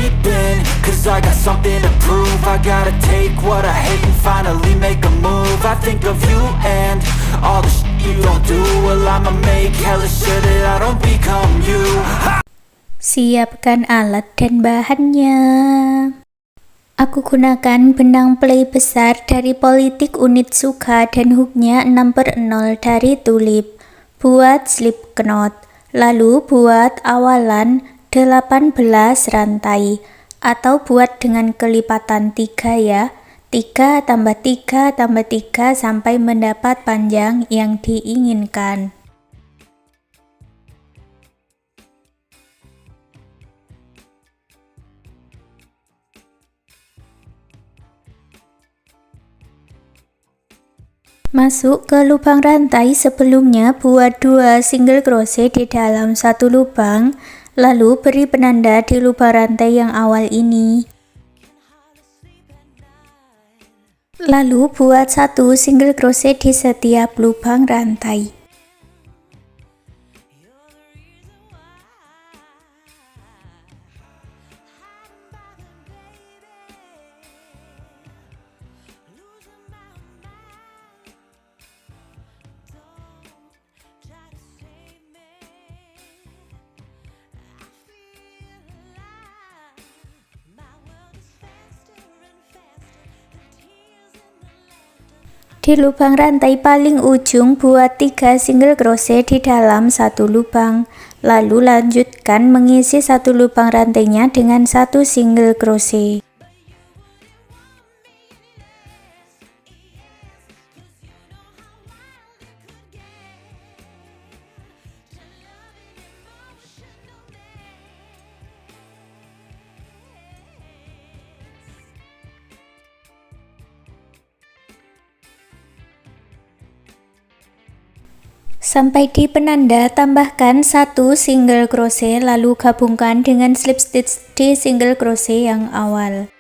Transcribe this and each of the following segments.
deep in, cause I got something to prove. I gotta take what I hate and finally make a move. I think of you and all the shit you don't do. Well, I'ma make hella sure that I don't become you. Siapkan alat dan bahannya. Aku gunakan benang play besar dari Politik Unit Suka dan hooknya 6/0 dari Tulip. Buat slip knot, lalu buat awalan 18 rantai, atau buat dengan kelipatan 3 ya, 3 tambah 3 tambah 3 sampai mendapat panjang yang diinginkan. Masuk ke lubang rantai sebelumnya, buat 2 single crochet di dalam satu lubang, lalu beri penanda di lubang rantai yang awal ini. Lalu buat 1 single crochet di setiap lubang rantai. Di lubang rantai paling ujung buat 3 single crochet di dalam satu lubang, lalu lanjutkan mengisi satu lubang rantainya dengan 1 single crochet. Sampai di penanda, tambahkan 1 single crochet, lalu gabungkan dengan slip stitch di single crochet yang awal.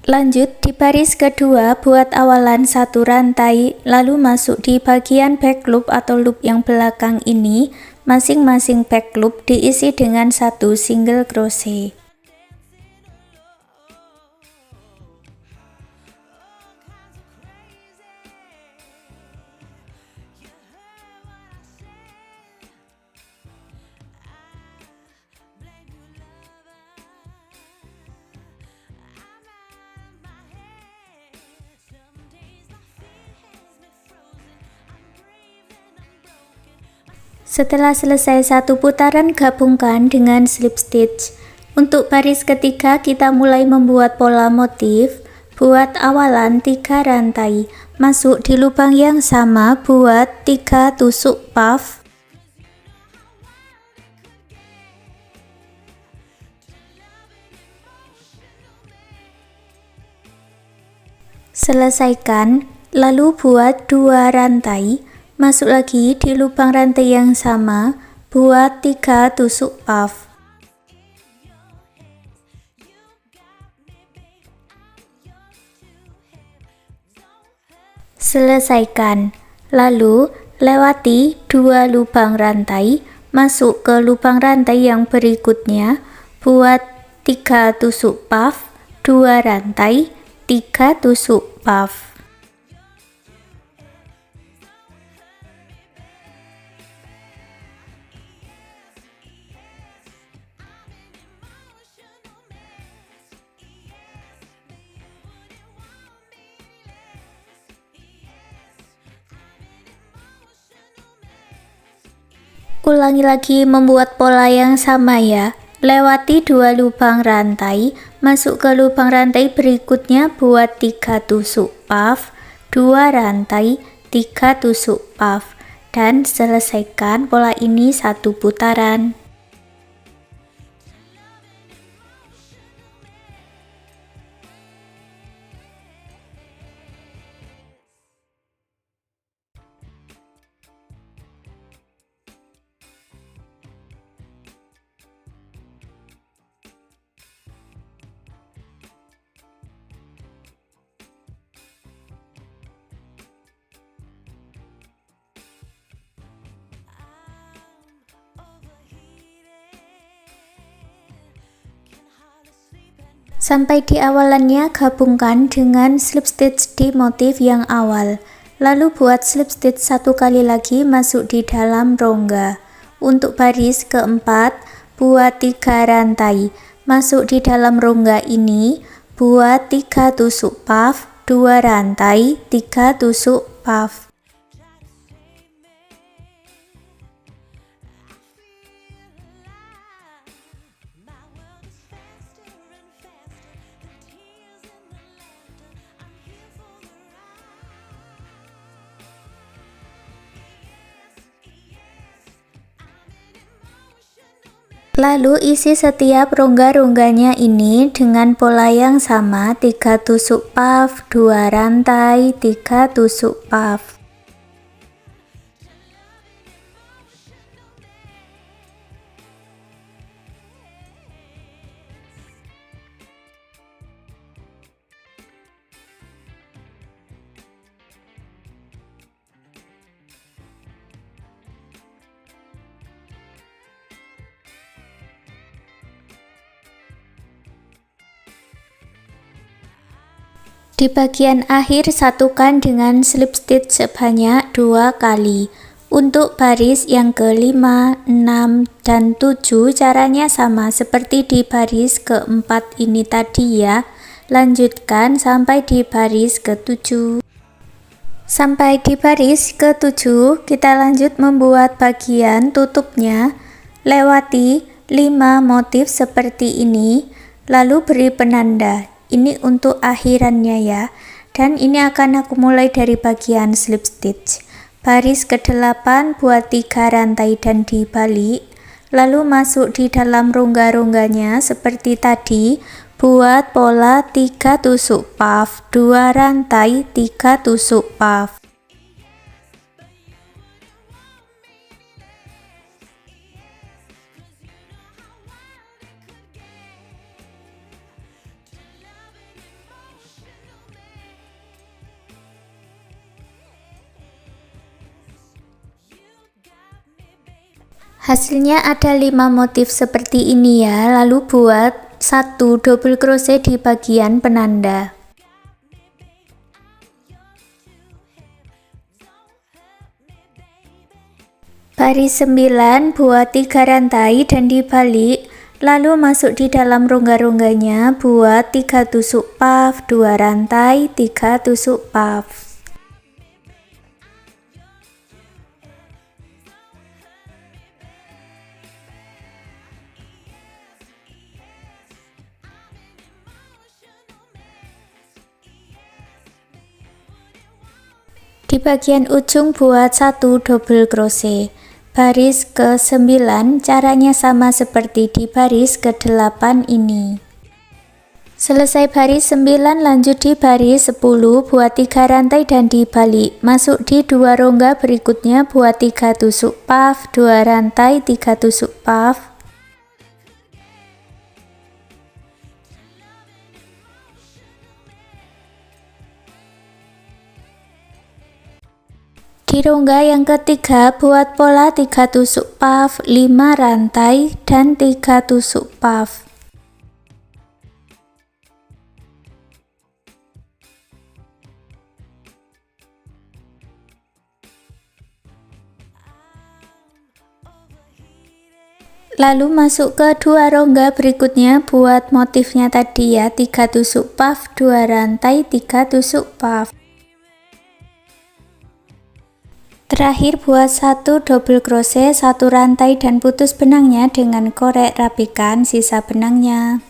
Lanjut di baris kedua, buat awalan 1 rantai, lalu masuk di bagian back loop atau loop yang belakang ini. Masing-masing back loop diisi dengan 1 single crochet. Setelah selesai satu putaran, gabungkan dengan slip stitch. Untuk baris ketiga, kita mulai membuat pola motif. Buat awalan 3 rantai, masuk di lubang yang sama, buat 3 tusuk puff. Selesaikan, lalu buat 2 rantai. Masuk lagi di lubang rantai yang sama, buat 3 tusuk puff. Selesaikan, lalu lewati 2 lubang rantai, masuk ke lubang rantai yang berikutnya, buat 3 tusuk puff, 2 rantai, 3 tusuk puff. Ulangi lagi membuat pola yang sama ya. Lewati 2 lubang rantai, masuk ke lubang rantai berikutnya, buat 3 tusuk puff, 2 rantai, 3 tusuk puff, dan selesaikan pola ini 1 putaran. Sampai di awalannya gabungkan dengan slip stitch di motif yang awal. Lalu buat slip stitch satu kali lagi masuk di dalam rongga. Untuk baris keempat, buat 3 rantai. Masuk di dalam rongga ini, buat 3 tusuk puff, 2 rantai, 3 tusuk puff. Lalu isi setiap rongga-rongganya ini dengan pola yang sama, 3 tusuk puff, 2 rantai, 3 tusuk puff. Di bagian akhir satukan dengan slip stitch sebanyak 2 kali. Untuk baris yang ke-5, 6, dan 7 caranya sama seperti di baris keempat ini tadi ya. Lanjutkan sampai di baris ke-7. Sampai di baris ke-7 kita lanjut membuat bagian tutupnya. Lewati 5 motif seperti ini, lalu beri penanda. Ini untuk akhirannya ya, dan ini akan aku mulai dari bagian slip stitch. Baris ke-8 buat 3 rantai dan dibalik, lalu masuk di dalam rongga-rongganya seperti tadi, buat pola 3 tusuk puff, 2 rantai, 3 tusuk puff. Hasilnya ada 5 motif seperti ini ya, lalu buat 1 double crochet di bagian penanda. Baris 9 buat 3 rantai dan dibalik, lalu masuk di dalam rongga-rongganya buat 3 tusuk puff, 2 rantai, 3 tusuk puff. Di bagian ujung buat 1 double crochet. Baris ke-9 caranya sama seperti di baris ke-8 ini. Selesai baris 9 lanjut di baris 10 buat 3 rantai dan dibalik. Masuk di 2 rongga berikutnya buat 3 tusuk puff, 2 rantai, 3 tusuk puff. Di rongga yang ketiga buat pola 3 tusuk puff, 5 rantai, dan 3 tusuk puff. Lalu masuk ke 2 rongga berikutnya buat motifnya tadi ya, 3 tusuk puff, 2 rantai, 3 tusuk puff. Terakhir buat 1 double crochet, 1 rantai dan putus benangnya dengan korek, rapikan sisa benangnya.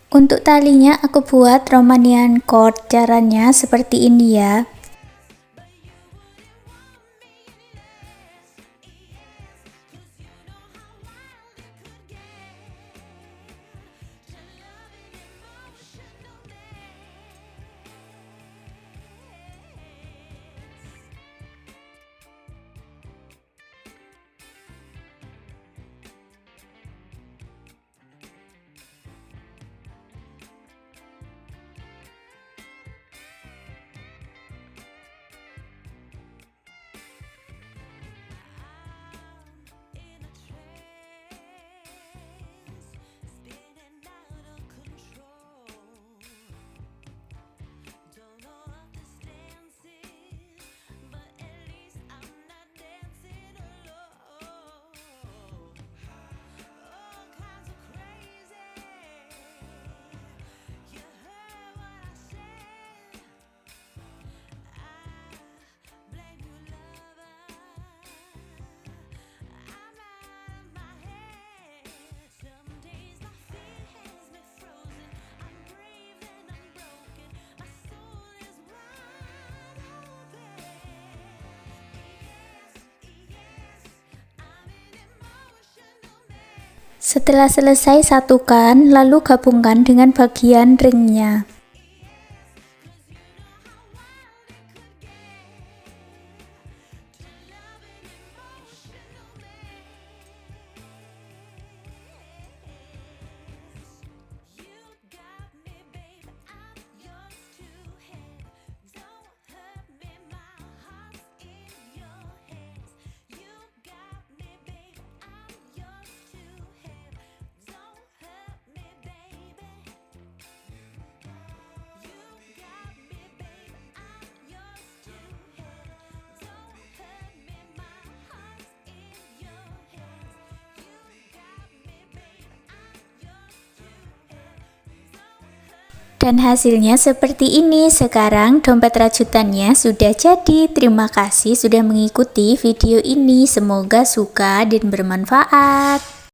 Untuk talinya aku buat Romanian cord, caranya seperti ini ya. Setelah selesai satukan, lalu gabungkan dengan bagian ringnya. Dan hasilnya seperti ini. Sekarang dompet rajutannya sudah jadi. Terima kasih sudah mengikuti video ini. Semoga suka dan bermanfaat.